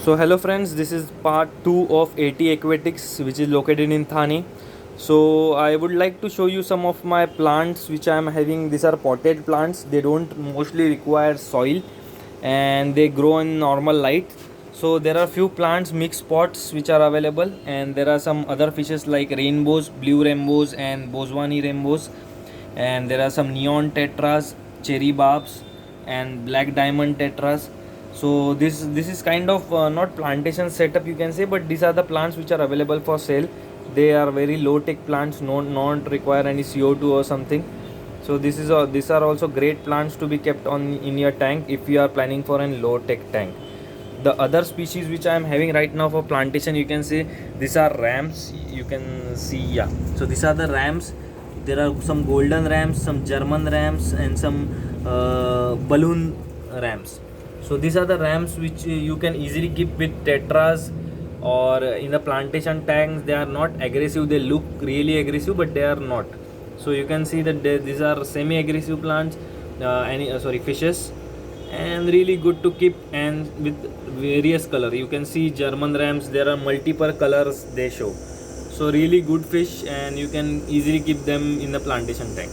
So hello friends, this is part 2 of AT Aquatics, which is located in Thane. So I would like to show you some of my plants which I am having. These are potted plants. They don't mostly require soil and they grow in normal light. So there are few plants mixed pots which are available, and there are some other fishes like rainbows, blue rainbows and Boswani rainbows, and there are some neon tetras, cherry barbs and black diamond tetras. So this is kind of not plantation setup you can say, but these are the plants which are available for sale. They are very low tech plants, not require any CO2 or something. So these are also great plants to be kept on in your tank if you are planning for a low tech tank. The other species which I am having right now for plantation, you can say these are rams. You can see, yeah, so these are the rams. There are some golden rams, some German rams and some balloon rams. So these are the rams which you can easily keep with tetras or in the plantation tanks. They are not aggressive. They look really aggressive, but they are not. So you can see that these are semi-aggressive plants, fishes, and really good to keep, and with various color. You can see German rams. There are multiple colors they show. So really good fish, and you can easily keep them in the plantation tank.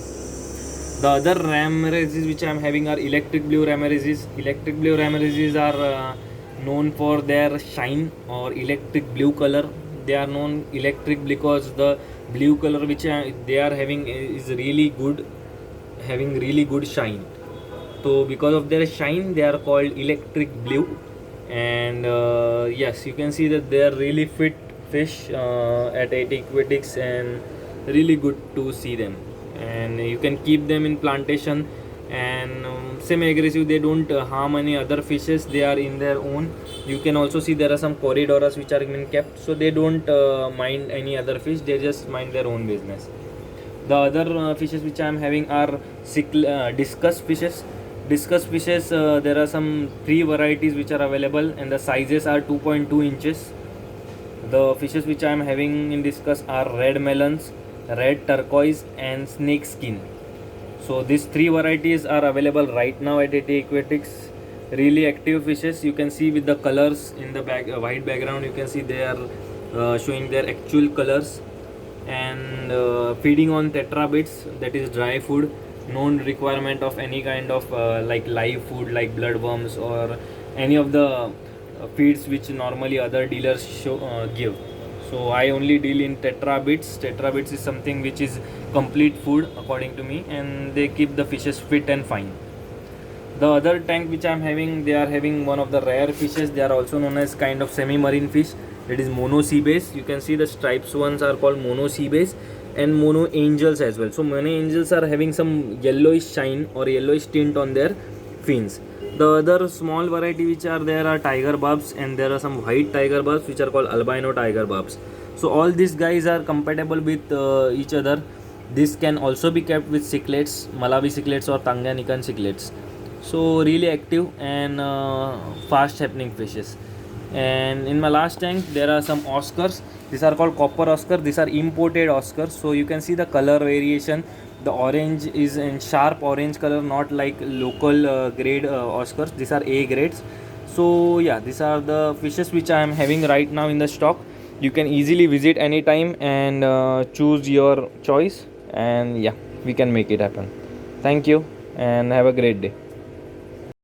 The other ramarises which I am having are electric blue ramarises. Electric blue ramarises are known for their shine or electric blue color. They are known electric because the blue color which they are having is really good, having really good shine. So because of their shine, they are called electric blue. And yes, you can see that they are really fit fish at AT Aquatics, and really good to see them. And you can keep them in plantation, and semi-aggressive. They don't harm any other fishes. They are in their own. You can also see there are some corridoras which are being kept, so they don't mind any other fish. They just mind their own business. The other fishes which I am having are discus fishes. Discus fishes, there are some three varieties which are available, and the sizes are 2.2 inches. The fishes which I am having in discus are red melons, red turquoise and snake skin. So these three varieties are available right now at AT Aquatics. Really active fishes. You can see with the colors in the white background, you can see they are showing their actual colors, and feeding on tetrabits, that is dry food. No requirement of any kind of like live food like bloodworms or any of the feeds which normally other dealers give. So I only deal in tetrabits. Tetrabits is something which is complete food according to me, and they keep the fishes fit and fine. The other tank which I am having, they are having one of the rare fishes. They are also known as kind of semi-marine fish. It is mono sea bass. You can see the stripes ones are called mono sea bass and mono angels as well. So mono angels are having some yellowish shine or yellowish tint on their fins. The other small variety which are there are tiger barbs, and there are some white tiger barbs which are called albino tiger barbs. So all these guys are compatible with each other. This can also be kept with cichlids, Malawi cichlids or Tanganyikan cichlids. So really active and fast happening fishes. And in my last tank there are some Oscars. These are called copper Oscar. These are imported Oscars. So you can see the color variation. The orange is in sharp orange color, not like local grade Oscars. These are A grades. So yeah, these are the fishes which I am having right now in the stock. You can easily visit anytime and choose your choice, and yeah, we can make it happen. Thank you and have a great day.